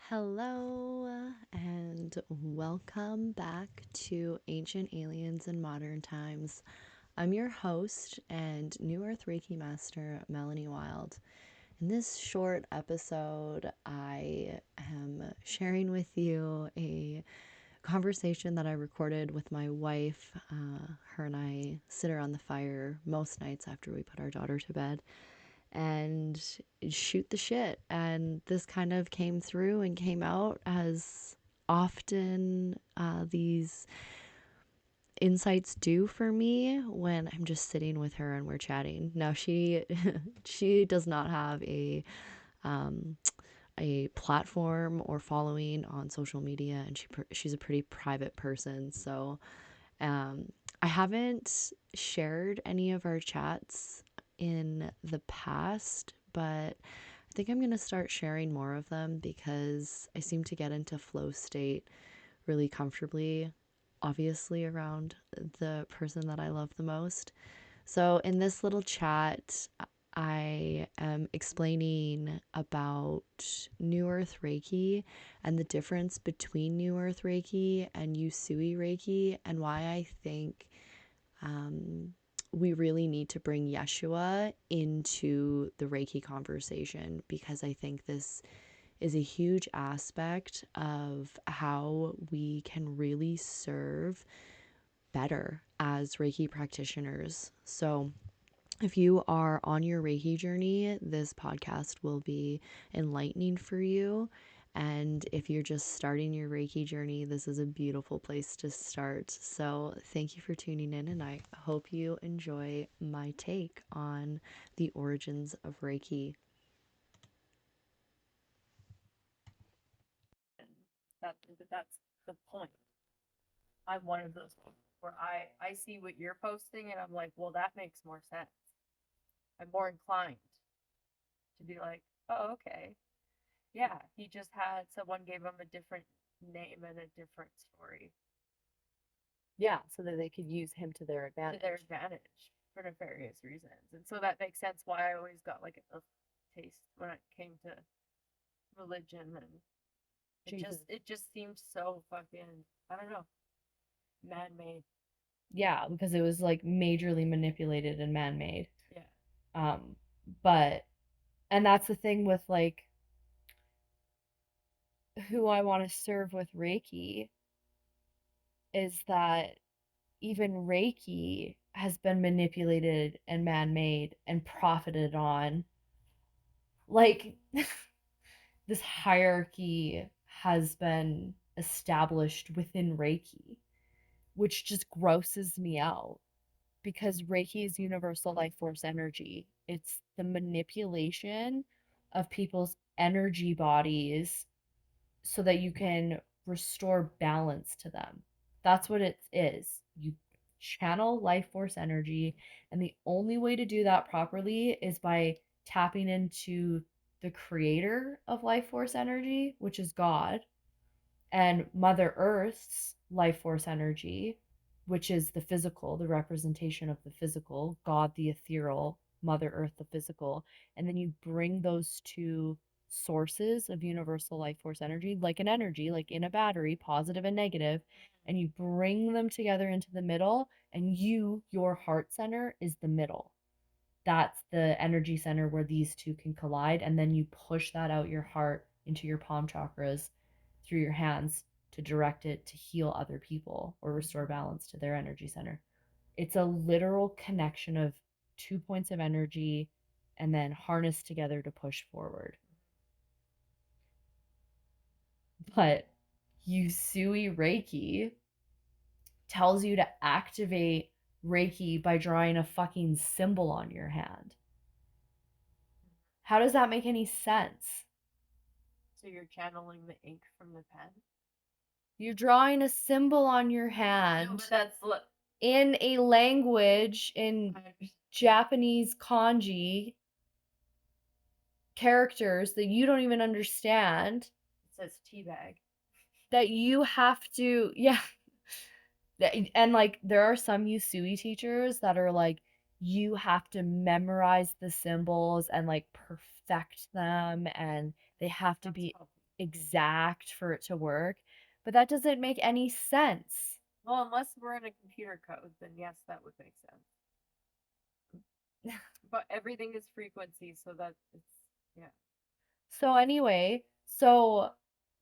Hello, and welcome back to Ancient Aliens in Modern Times. I'm your host and new Earth Reiki Master, Melanie Wild. In this short episode, I am sharing with you a conversation that I recorded with my wife. Her and I sit around the fire most nights after we put our daughter to bed and shoot the shit. And this kind of came through and came out as often these insights do for me when I'm just sitting with her and we're chatting. Now she she does not have um, a platform or following on social media, and she's a pretty private person. So um, I haven't shared any of our chats in the past, but I think I'm going to start sharing more of them because I seem to get into flow state really comfortably, obviously, around the person that I love the most. So, in this little chat, I am explaining about New Earth Reiki and the difference between New Earth Reiki and Usui Reiki, and why I think um, we really need to bring Yeshua into the Reiki conversation, because I think this is a huge aspect of how we can really serve better as Reiki practitioners. So, if you are on your Reiki journey, this podcast will be enlightening for you. And if you're just starting your Reiki journey, this is a beautiful place to start. So, thank you for tuning in, and I hope you enjoy my take on the origins of Reiki. That's the point. I'm one of those people where I see what you're posting and I'm like, well, that makes more sense. I'm more inclined to be like, oh, okay, yeah, he just had someone gave him a different name and a different story Yeah, so that they could use him to their to their advantage. advantage for nefarious reasons, and so that makes sense why I always got like a taste when it came to religion, and it just seemed so fucking, I don't know, man made. Yeah, because it was like majorly manipulated and man made. Yeah. Um, but, and that's the thing with like who I want to serve with Reiki, is that even Reiki has been manipulated and man made and profited on. Like, this hierarchy has been established within Reiki, which just grosses me out, because Reiki is universal life force energy. It's the manipulation of people's energy bodies so that you can restore balance to them. That's what it is. You channel life force energy, and the only way to do that properly is by tapping into the creator of life force energy, which is God, and Mother Earth's life force energy, which is the physical, the representation of the physical, God the ethereal, Mother Earth the physical, and then you bring those two sources of universal life force energy, like an energy, like in a battery, positive and negative, and you bring them together into the middle, and your heart center is the middle. That's the energy center where these two can collide, and then you push that out your heart into your palm chakras through your hands to direct it to heal other people or restore balance to their energy center. It's a literal connection of 2 points of energy and then harnessed together to push forward. But Usui Reiki tells you to activate Reiki by drawing a fucking symbol on your hand. How does that make any sense? So you're channeling the ink from the pen? You're drawing a symbol on your No, hand but that's in a language, in Japanese kanji characters that you don't even understand, It says teabag. that you have to, yeah. And like, there are some Usui teachers that are like, you have to memorize the symbols and like perfect them, and they have to That's be healthy. exact for it to work, but that doesn't make any sense. Well, unless we're in a computer code, then yes, that would make sense. But everything is frequency, so that it's yeah. So anyway, so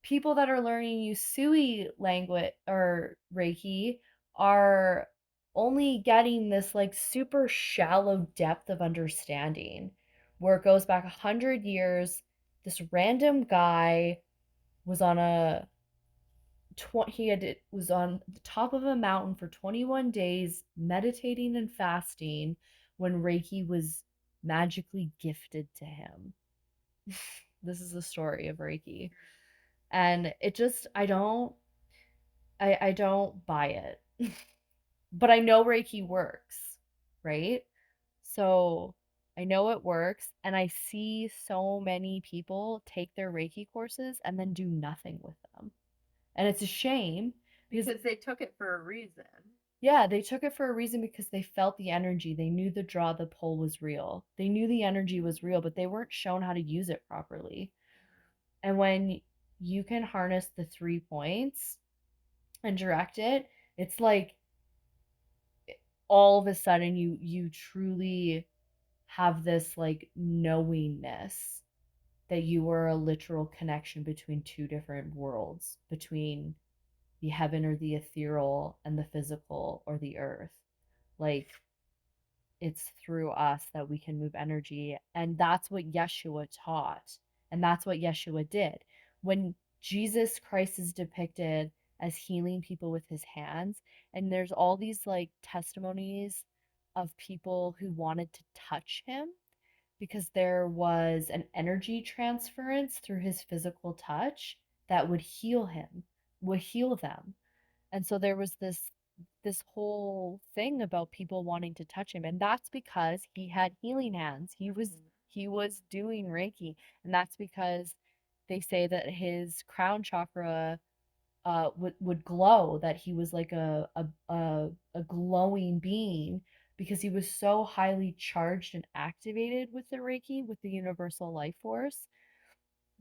people that are learning Usui language or Reiki are only getting this like super shallow depth of understanding where it goes back 100 years. This random guy was on a was on the top of a mountain for 21 days meditating and fasting when Reiki was magically gifted to him. This is the story of Reiki. And it just I don't buy it. But I know Reiki works, right? So I know it works and I see so many people take their Reiki courses and then do nothing with them. And it's a shame because they took it for a reason. Yeah, they took it for a reason because they felt the energy. They knew the draw, the pull was real. They knew the energy was real, but they weren't shown how to use it properly. And when you can harness the 3 points and direct it, it's like all of a sudden you truly have this like knowingness that you are a literal connection between two different worlds, between the heaven or the ethereal and the physical or the earth. Like it's through us that we can move energy. And that's what Yeshua taught. And that's what Yeshua did. When Jesus Christ is depicted as healing people with his hands, and there's all these like testimonies of people who wanted to touch him because there was an energy transference through his physical touch that would heal him, would heal them. And so there was this whole thing about people wanting to touch him, and that's because he had healing hands. He was doing Reiki, and that's because they say that his crown chakra would glow, that he was like a glowing being because he was so highly charged and activated with the Reiki, with the universal life force,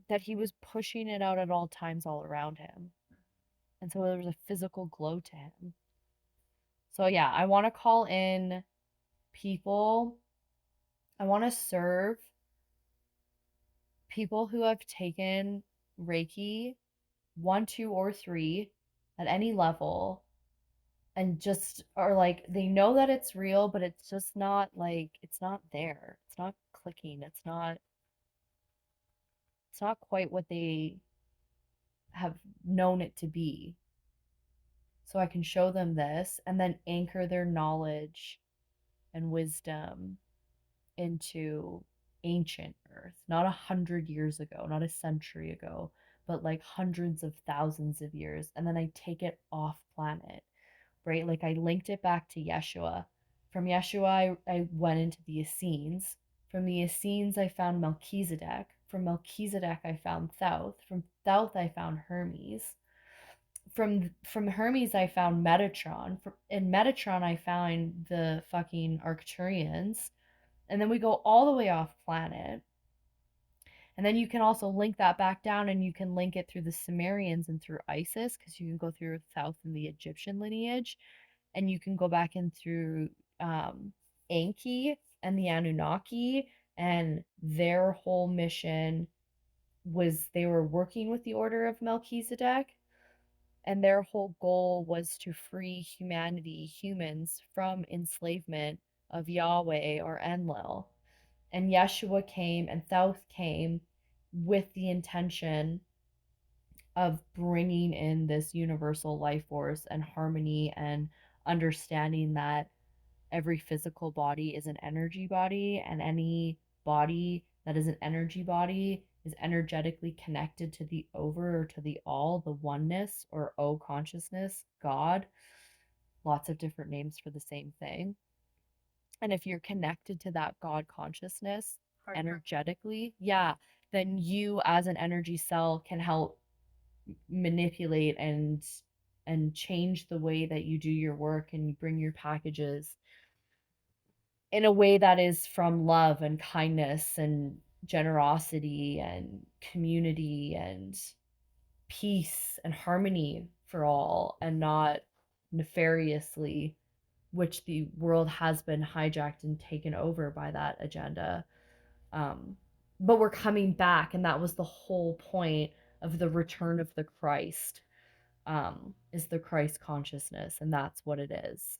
that he was pushing it out at all times all around him. And so there was a physical glow to him. So yeah, I want to call in people. I want to serve people who have taken Reiki 1, 2, or 3 at any level and just are like they know that it's real, but it's just not like it's not there. It's not clicking. It's not quite what they have known it to be. So I can show them this and then anchor their knowledge and wisdom into ancient Earth, not 100 years ago, not a century ago, but like hundreds of thousands of years. And then I take it off planet, right? Like I linked it back to Yeshua. From Yeshua, I went into the Essenes. From the Essenes, I found Melchizedek. From Melchizedek, I found Thoth. From Thoth, I found Hermes. From Hermes, I found Metatron. In Metatron, I found the fucking Arcturians. And then we go all the way off planet. And then you can also link that back down and you can link it through the Sumerians and through Isis because you can go through South in the Egyptian lineage and you can go back in through Enki and the Anunnaki, and their whole mission was they were working with the Order of Melchizedek, and their whole goal was to free humanity, humans, from enslavement of Yahweh or Enlil. And Yeshua came and Thoth came with the intention of bringing in this universal life force and harmony and understanding that every physical body is an energy body, and any body that is an energy body is energetically connected to the over or to the all, the oneness or O consciousness, God. Lots of different names for the same thing. And if you're connected to that God consciousness energetically, yeah, then you as an energy cell can help manipulate and change the way that you do your work and you bring your packages in a way that is from love and kindness and generosity and community and peace and harmony for all, and not nefariously, which the world has been hijacked and taken over by that agenda. But we're coming back, and that was the whole point of the return of the Christ, is the Christ consciousness, and that's what it is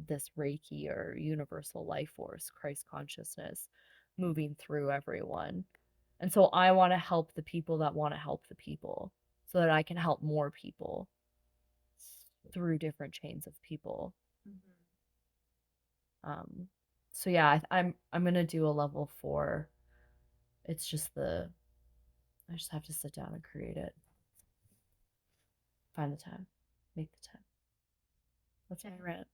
this Reiki or universal life force, Christ consciousness, moving through everyone. And so I want to help the people that want to help the people, so that I can help more people through different chains of people. So yeah, I'm gonna do a level 4. It's just I just have to sit down and create it, find the time, make the time. That's my rant.